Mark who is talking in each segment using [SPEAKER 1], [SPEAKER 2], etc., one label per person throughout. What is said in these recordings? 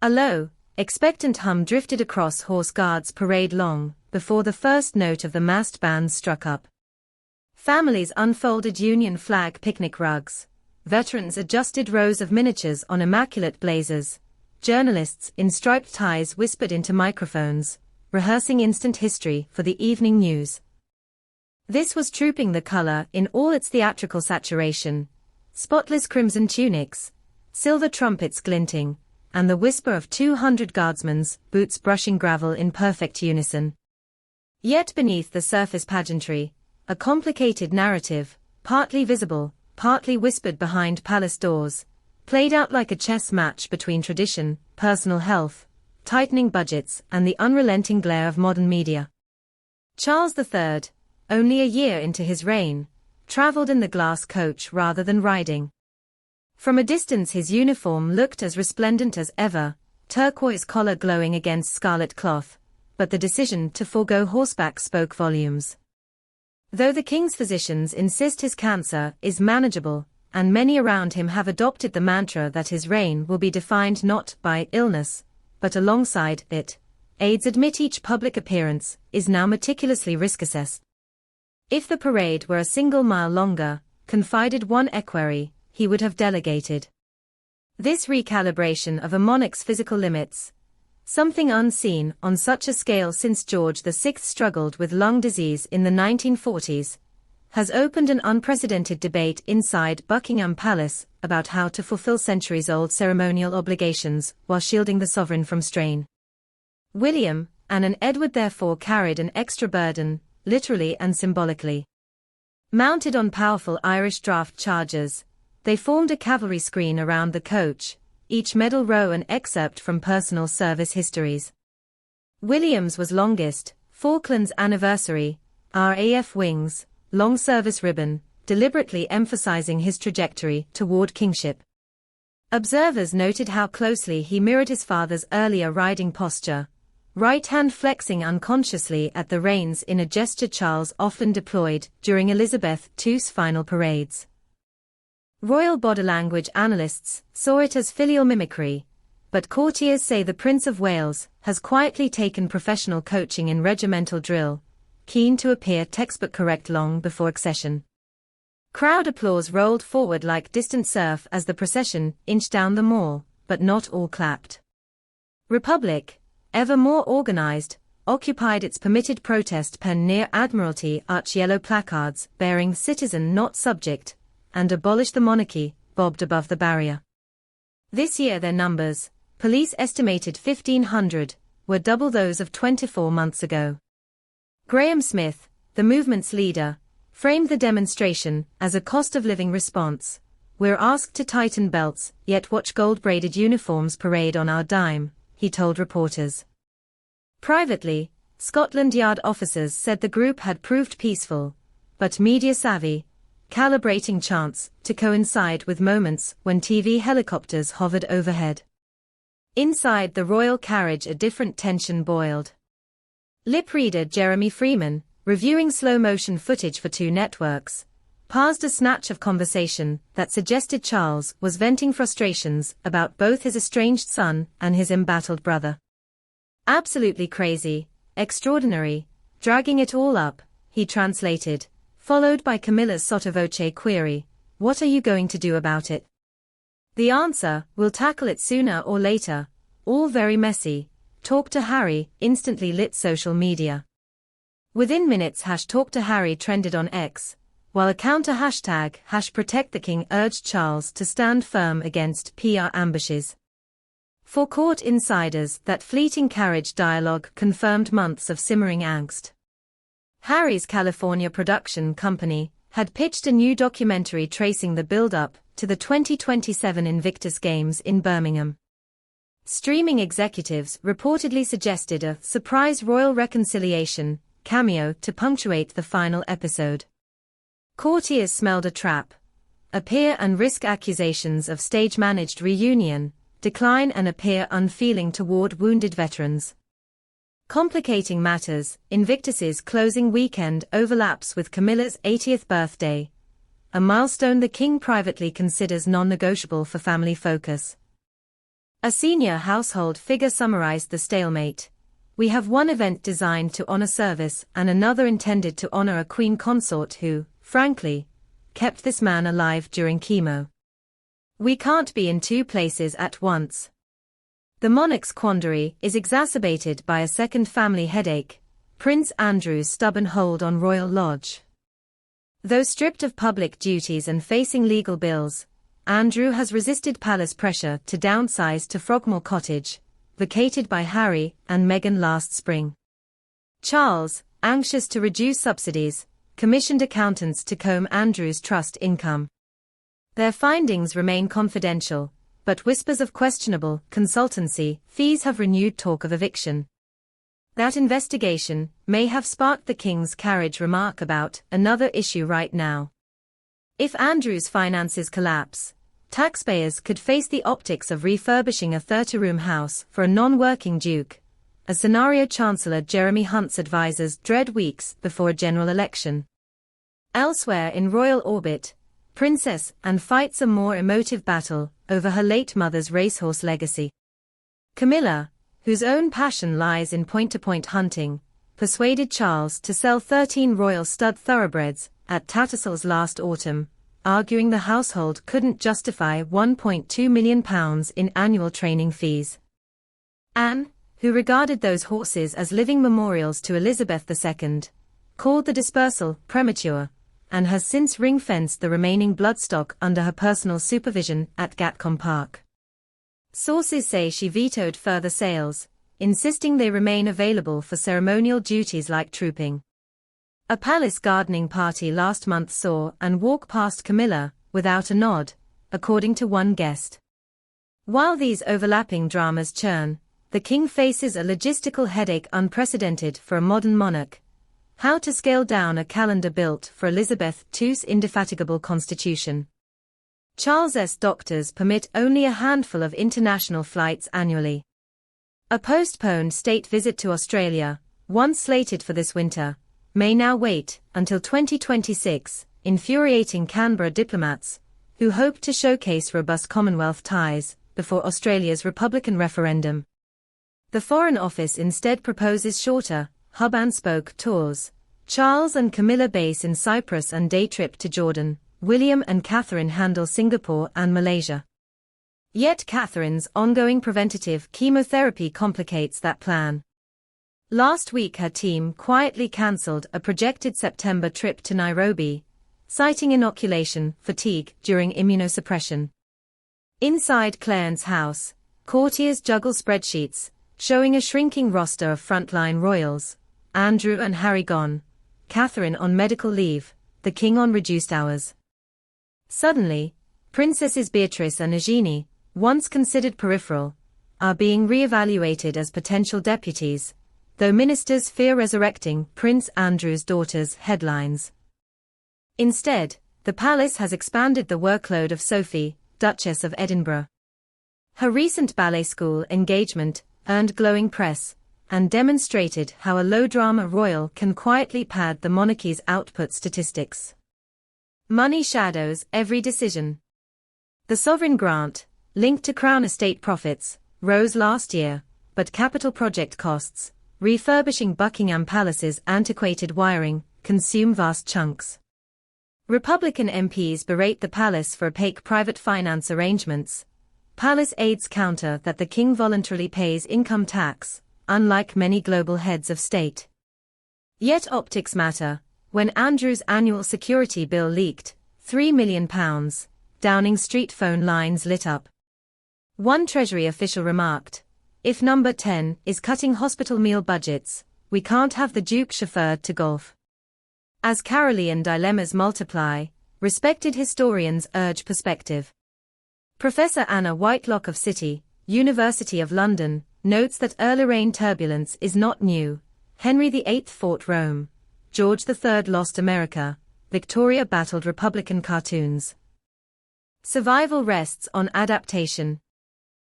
[SPEAKER 1] A low, expectant hum drifted across Horse Guards parade long before the first note of the massed bands struck up. Families unfolded Union flag picnic rugs. Veterans adjusted rows of miniatures on immaculate blazers. Journalists in striped ties whispered into microphones, rehearsing instant history for the evening news. This was trooping the color in all its theatrical saturation. Spotless crimson tunics, silver trumpets glinting, and the whisper of 200 guardsmen's boots brushing gravel in perfect unison. Yet beneath the surface pageantry, a complicated narrative, partly visible, partly whispered behind palace doors, played out like a chess match between tradition, personal health, tightening budgets, and the unrelenting glare of modern media. Charles III, only a year into his reign, traveled in the glass coach rather than riding. From a distance his uniform looked as resplendent as ever, turquoise collar glowing against scarlet cloth, but the decision to forego horseback spoke volumes. Though the king's physicians insist his cancer is manageable, and many around him have adopted the mantra that his reign will be defined not by illness, but alongside it, aides admit each public appearance is now meticulously risk-assessed. If the parade were a single mile longer, confided one equerry, he would have delegated. This recalibration of a monarch's physical limits, something unseen on such a scale since George VI struggled with lung disease in the 1940s, has opened an unprecedented debate inside Buckingham Palace about how to fulfill centuries-old ceremonial obligations while shielding the sovereign from strain. William, Anne and Edward therefore carried an extra burden, literally and symbolically. Mounted on powerful Irish draft chargers, they formed a cavalry screen around the coach, each medal row an excerpt from personal service histories. William's was longest, Falklands Anniversary, RAF Wings, long service ribbon, deliberately emphasizing his trajectory toward kingship. Observers noted how closely he mirrored his father's earlier riding posture, right hand flexing unconsciously at the reins in a gesture Charles often deployed during Elizabeth II's final parades. Royal body language analysts saw it as filial mimicry, but courtiers say the Prince of Wales has quietly taken professional coaching in regimental drill, keen to appear textbook correct long before accession. Crowd applause rolled forward like distant surf as the procession inched down the mall, but not all clapped. Republic, ever more organized, occupied its permitted protest pen near Admiralty Arch yellow placards bearing "Citizen not subject" and "Abolish the monarchy," bobbed above the barrier. This year their numbers, police estimated 1,500, were double those of 24 months ago. Graham Smith, the movement's leader, framed the demonstration as a cost-of-living response. "We're asked to tighten belts, yet watch gold-braided uniforms parade on our dime," he told reporters. Privately, Scotland Yard officers said the group had proved peaceful, but media-savvy, calibrating chants to coincide with moments when TV helicopters hovered overhead. Inside the royal carriage a different tension boiled. Lip reader Jeremy Freeman, reviewing slow-motion footage for two networks, parsed a snatch of conversation that suggested Charles was venting frustrations about both his estranged son and his embattled brother. "Absolutely crazy, extraordinary, dragging it all up," he translated, followed by Camilla's sotto voce query, "What are you going to do about it?" The answer, "We'll tackle it sooner or later, all very messy." Talk to Harry instantly lit social media. Within minutes #Talk to Harry trended on X, while a counter hashtag #Protect the King urged Charles to stand firm against PR ambushes. For court insiders, that fleeting carriage dialogue confirmed months of simmering angst. Harry's California production company had pitched a new documentary tracing the build-up to the 2027 Invictus Games in Birmingham. Streaming executives reportedly suggested a surprise royal reconciliation cameo to punctuate the final episode. Courtiers smelled a trap. Appear and risk accusations of stage-managed reunion, decline and appear unfeeling toward wounded veterans. Complicating matters, Invictus's closing weekend overlaps with Camilla's 80th birthday, a milestone the king privately considers non-negotiable for family focus. A senior household figure summarized the stalemate. "We have one event designed to honor service and another intended to honor a queen consort who, frankly, kept this man alive during chemo. We can't be in two places at once." The monarch's quandary is exacerbated by a second family headache: Prince Andrew's stubborn hold on Royal Lodge. Though stripped of public duties and facing legal bills, Andrew has resisted palace pressure to downsize to Frogmore Cottage, vacated by Harry and Meghan last spring. Charles, anxious to reduce subsidies, commissioned accountants to comb Andrew's trust income. Their findings remain confidential, but whispers of questionable consultancy fees have renewed talk of eviction. That investigation may have sparked the King's carriage remark about another issue right now. If Andrew's finances collapse, taxpayers could face the optics of refurbishing a 30-room house for a non-working duke, a scenario Chancellor Jeremy Hunt's advisers dread weeks before a general election. Elsewhere in royal orbit, Princess Anne fights a more emotive battle over her late mother's racehorse legacy. Camilla, whose own passion lies in point-to-point hunting, persuaded Charles to sell 13 royal stud thoroughbreds at Tattersall's last autumn, arguing the household couldn't justify £1.2 million in annual training fees. Anne, who regarded those horses as living memorials to Elizabeth II, called the dispersal premature, and has since ring-fenced the remaining bloodstock under her personal supervision at Gatcombe Park. Sources say she vetoed further sales, insisting they remain available for ceremonial duties like trooping. A palace gardening party last month saw Anne walk past Camilla without a nod, according to one guest. While these overlapping dramas churn, the King faces a logistical headache unprecedented for a modern monarch: how to scale down a calendar built for Elizabeth II's indefatigable constitution. Charles's doctors permit only a handful of international flights annually. A postponed state visit to Australia, once slated for this winter, may now wait until 2026, infuriating Canberra diplomats, who hope to showcase robust Commonwealth ties before Australia's Republican referendum. The Foreign Office instead proposes shorter, hub-and-spoke tours. Charles and Camilla base in Cyprus and day trip to Jordan. William and Catherine handle Singapore and Malaysia. Yet Catherine's ongoing preventative chemotherapy complicates that plan. Last week her team quietly cancelled a projected September trip to Nairobi, citing inoculation fatigue during immunosuppression. Inside Clarence's house, courtiers juggle spreadsheets, showing a shrinking roster of frontline royals: Andrew and Harry gone, Catherine on medical leave, the King on reduced hours. Suddenly, Princesses Beatrice and Eugenie, once considered peripheral, are being re-evaluated as potential deputies, though ministers fear resurrecting Prince Andrew's daughters' headlines. Instead, the palace has expanded the workload of Sophie, Duchess of Edinburgh. Her recent ballet school engagement earned glowing press, and demonstrated how a low-drama royal can quietly pad the monarchy's output statistics. Money shadows every decision. The sovereign grant, linked to Crown estate profits, rose last year, but capital project costs, refurbishing Buckingham Palace's antiquated wiring, consume vast chunks. Republican MPs berate the palace for opaque private finance arrangements. Palace aides counter that the King voluntarily pays income tax, unlike many global heads of state. Yet optics matter. When Andrew's annual security bill leaked, £3 million, Downing Street phone lines lit up. One Treasury official remarked, "If number 10 is cutting hospital meal budgets, we can't have the Duke chauffeured to golf." As Carolean dilemmas multiply, respected historians urge perspective. Professor Anna Whitelock of City, University of London, notes that early reign turbulence is not new. Henry VIII fought Rome. George III lost America. Victoria battled Republican cartoons. Survival rests on adaptation.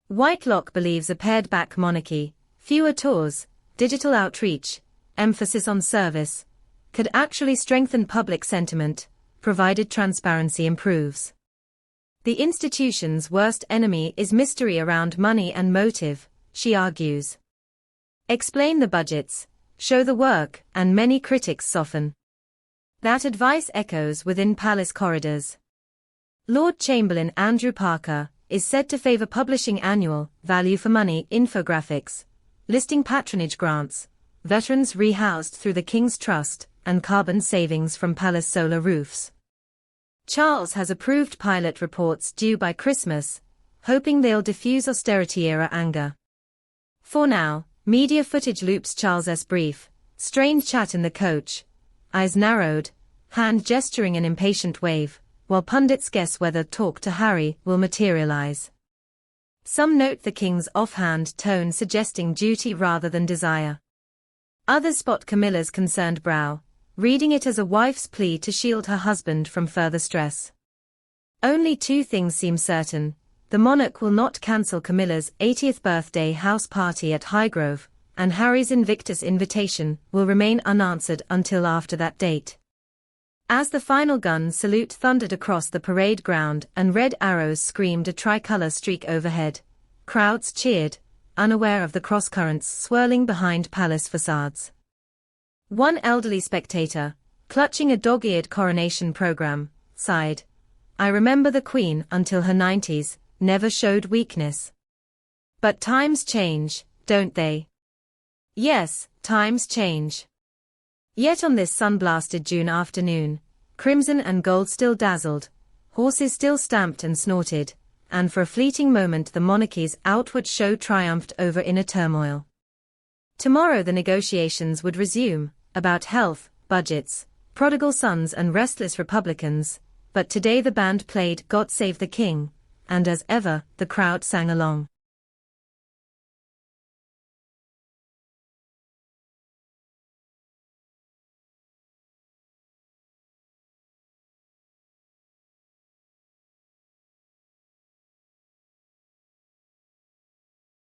[SPEAKER 1] Whitelock believes a pared-back monarchy, fewer tours, digital outreach, emphasis on service, could actually strengthen public sentiment, provided transparency improves. The institution's worst enemy is mystery around money and motive, she argues. Explain the budgets, show the work, and many critics soften. That advice echoes within palace corridors. Lord Chamberlain Andrew Parker is said to favor publishing annual, value-for-money infographics, listing patronage grants, veterans rehoused through the King's Trust, and carbon savings from palace solar roofs. Charles has approved pilot reports due by Christmas, hoping they'll diffuse austerity-era anger. For now, media footage loops Charles's brief, strained chat in the coach, eyes narrowed, hand gesturing an impatient wave, while pundits guess whether talk to Harry will materialize. Some note the King's offhand tone suggesting duty rather than desire. Others spot Camilla's concerned brow, reading it as a wife's plea to shield her husband from further stress. Only two things seem certain: the monarch will not cancel Camilla's 80th birthday house party at Highgrove, and Harry's Invictus invitation will remain unanswered until after that date. As the final gun salute thundered across the parade ground and red arrows screamed a tricolour streak overhead, crowds cheered, unaware of the crosscurrents swirling behind palace facades. One elderly spectator, clutching a dog-eared coronation program, sighed, "I remember the Queen until her 90s, never showed weakness." But times change, don't they? Yes, times change. Yet on this sun-blasted June afternoon, crimson and gold still dazzled, horses still stamped and snorted, and for a fleeting moment the monarchy's outward show triumphed over inner turmoil. Tomorrow the negotiations would resume, about health, budgets, prodigal sons and restless Republicans, but today the band played God Save the King, and as ever, the crowd sang along.